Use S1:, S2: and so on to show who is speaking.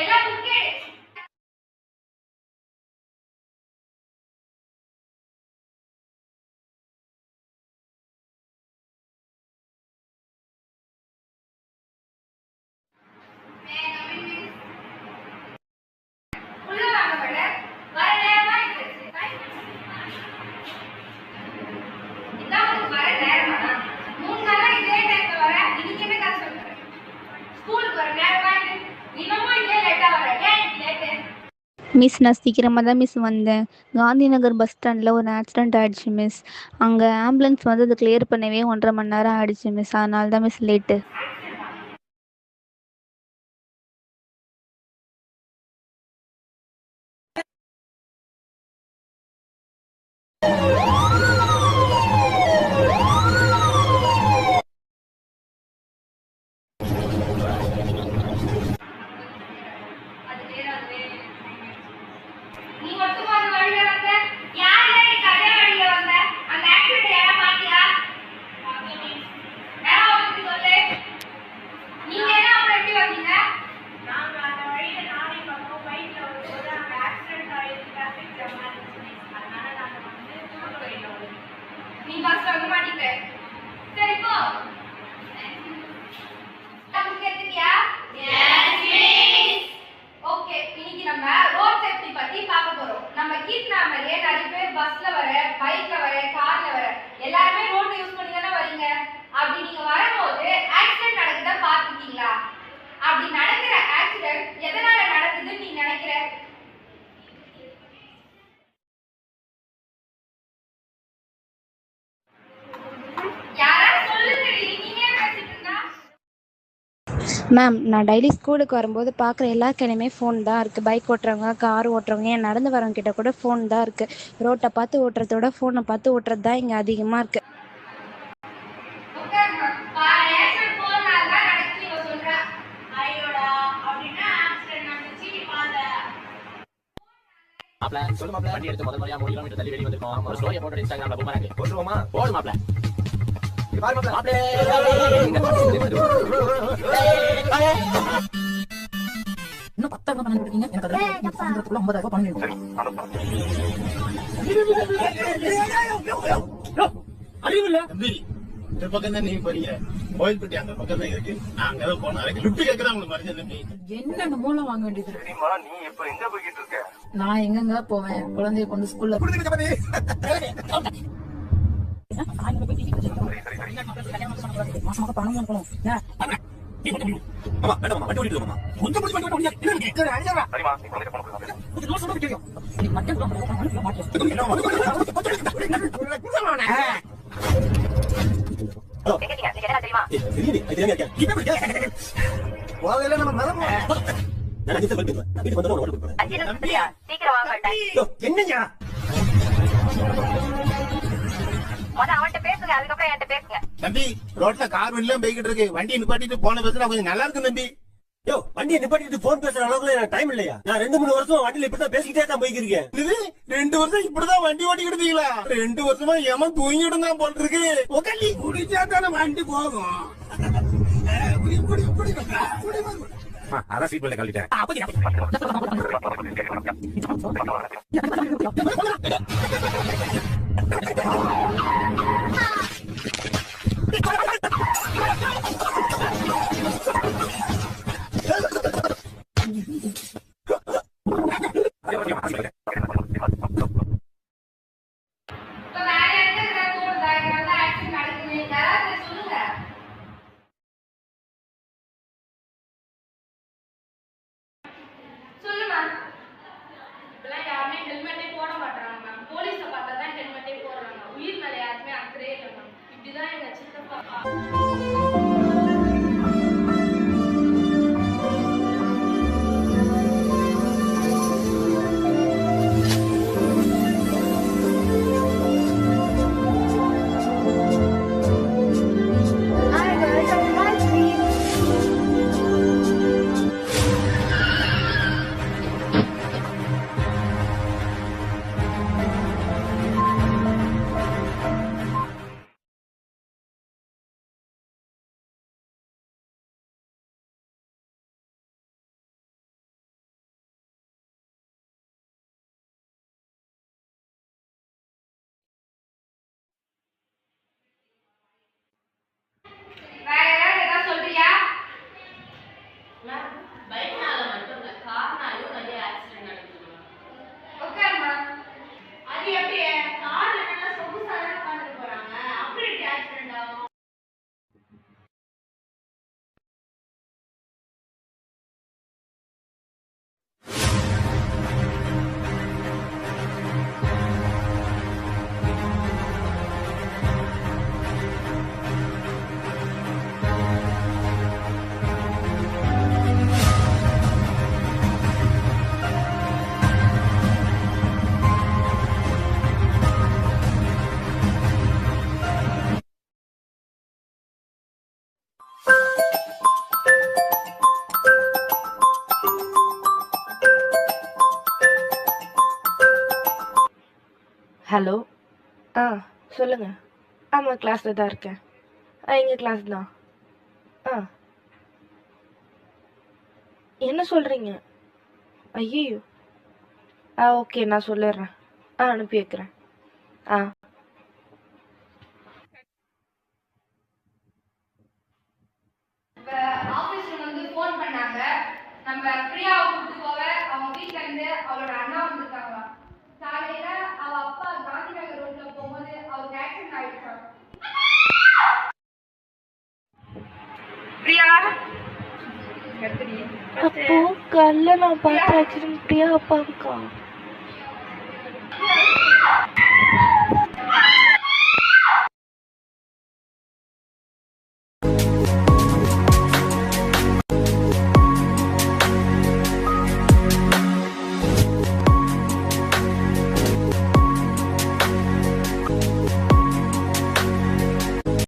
S1: எல்லாம் புக்கே உள்ள வாங்க மேடம். வர நேரமா இதான் உங்களுக்கு வர நேரமா? 3 நாளா இதே டைம்ல வர. இன்னைக்கு என்ன கதை சொல்றேன்? ஸ்கூலுக்கு வர நேரமா தினமும் இதே லேட்டா வர. ஏன் லேட்டு?
S2: மிஸ், நான் சீக்கிரமாக தான் மிஸ் வந்தேன். காந்தி நகர் பஸ் ஸ்டாண்டில் ஒரு ஆக்சிடெண்ட் ஆகிடுச்சு மிஸ். அங்கே ஆம்புலன்ஸ் வந்து அதை கிளியர் பண்ணவே 1.5 மணி நேரம் ஆகிடுச்சு மிஸ். அதனால தான் மிஸ் லேட்டு.
S1: நீ மட்டும் அந்த வழியில வந்த? யார் யார் இந்த அதே வழியில வந்த? அந்த ஆக்சிடென்ட் யாரா பாத்தியா? யாராவது சொல்லு. நீங்க என்ன அப்புறம் எப்படி வந்தீங்க? நாங்க அந்த வழியில நானே பார்த்தோம். பைக்ல வரும்போது அந்த ஆக்சிடென்ட் ஆயிடுச்சு. டிராஃபிக் ஜாம் ஆயிடுச்சு. அதனால நாங்க வந்து தூக்க வழியில வந்தோம். நீ பஸ்ல வந்து மாட்டிக்க. சரி போ. புக் எடுத்துட்டியா? Yes miss. ஓகே, இன்னைக்கு நம்ம ரோட் சேஃப்டி பத்தி பார்க்க போறோம். நம்ம கீட்னா மாதிரியே நிறைய பேர் பஸ்ல வர, பைக்ல வர, கார்ல வர எல்லாருமே ரோட் யூஸ் பண்ணி தானே வரீங்க. அப்படி நீங்க வரும்போது ஆக்சிடென்ட் நடக்குதா பார்த்துட்டீங்களா? அப்படி நடக்கிற ஆக்சிடென்ட் எதனால நடக்குதுன்னு நீ நினைக்கிற? யாரா சொல்லுங்க. நீங்க ஏன் பேசிட்டு இருந்தா?
S2: மேம், நான் டெய்லி ஸ்கூலுக்கு வரும்போது பார்க்குற எல்லா கையிலையுமே ஃபோன் தான் இருக்குது. பைக் ஓட்டுறவங்க, கார் ஓட்டுறவங்க, ஏன் நடந்து வரவங்க கிட்ட கூட ஃபோன் தான் இருக்குது. ரோட்டை பார்த்து ஓட்டுறத விட ஃபோனை பார்த்து ஓட்டுறது தான் இங்கே அதிகமாக இருக்குது.
S1: உட்காருங்க. பாரு, ஆக்சிடென்ட் போனால தான் நடக்குது இவ சொல்றா. ஐயோடா, அப்படின்னா ஆக்சிடென்ட் நடந்துச்சு நீ பாரு.
S3: மாப்ள சொல்லு மாப்ள, வண்டி எடுத்து முதல் முறையா 3 கிலோமீட்டர் தள்ளி வெளிய வந்திருக்கோம். ஒரு ஸ்டோரியை போட்டு இன்ஸ்டாகிராம்ல பூமராங்க போடுவோமா? போடு மாப்ள. இது பாரு மாப்ள. மாப்ள இன்னும் 10,000 பணம் கொடுத்தீங்க. எனக்கு அதுல 9,000 பணம் வேணும். அறிவில்ல தம்பி, இந்த பக்கம் தான் நீ போறீங்க. கோயில் பெட்டி அந்த பக்கம் தான் இருக்கு. நாங்க தான் போனோம். அதுக்கு லிஃப்ட் கேட்க தான் உங்களுக்கு மரியாதை தம்பி.
S4: என்னென்ன மூலம் வாங்க வேண்டியது?
S3: சரிம்மா, நீ இப்ப எங்க போய்கிட்டு இருக்க?
S4: நான் எங்கெங்க போவேன்? குழந்தைய கொண்டு ஸ்கூல்ல மாசமாக பணம் அனுப்பணும்.
S3: என்னையா தம்பி, ரோட்ல கார் வண்டிலாம் போய்கிட்டு இருக்கு. வண்டி நிப்பாட்டிட்டு போன பேசுனா கொஞ்சம் நல்லா இருக்கும் தம்பி.
S5: யோ, வண்டியை நிப்பாட்டிட்டு போன் பேசுற அளவுக்கு எனக்கு டைம் இல்லையா? நான் 2-3 வருஷம் வண்டியில இப்படிதான் பேசிக்கிட்டே தான் போய்க்கிருக்கேன்.
S3: இது 2 வருஷம் இப்படிதான் வண்டி ஓட்டிக்கிட்டீங்களா? 2 வருஷமா ஏமா தூங்கிட்டு தான் போல் இருக்கு. உட்காந்து குடிச்சா தானே வண்டி போகும்.
S5: அதான் சீட் பெல்ட் கழட்டிட்டேன்.
S1: இப்ப வேற எந்த இதுல தோணுதா? இங்க வந்து ஆக்சிடென்ட் நடக்குது. யாராவது சொல்லுங்க. சொல்லுமா. இப்பெல்லாம் யாருமே ஹெல்மெட்டே போட மாட்டாங்க மேம். போலீஸை பார்த்தா தான் ஹெல்மெட்டே போடுறாங்க. உயிர் மேல யாருமே அக்கறையே இல்லை மேம். இப்படிதான் எங்க சித்தப்பா
S6: ஹலோ. ஆ சொல்லுங்க. ஆமாம் கிளாஸில் தான் இருக்கேன். எங்கள் கிளாஸ் தான். ஆ என்ன சொல்கிறீங்க? ஐயோ. ஓகே நான் சொல்லிடுறேன். அனுப்பி வைக்கிறேன். ஆ
S1: இப்ப ஆபீஸ்ல வந்து ஃபோன் பண்ணாங்க. நம்ம பிரியாவை கூப்பிட்டு போக அவங்க வீட்ல இருந்து அவளோட அண்ணா வந்திருக்காங்க. காலையில அவ அப்பா காந்தி நகர் ரோட்ல போகும்போது அவருக்கு ஆக்சிடென்ட் ஆயிடுச்சாம். பிரியா
S6: அப்போ கல்ல நான் பார்த்த ஆக்சிடென்ட் பிரியா அப்பாவுக்கா?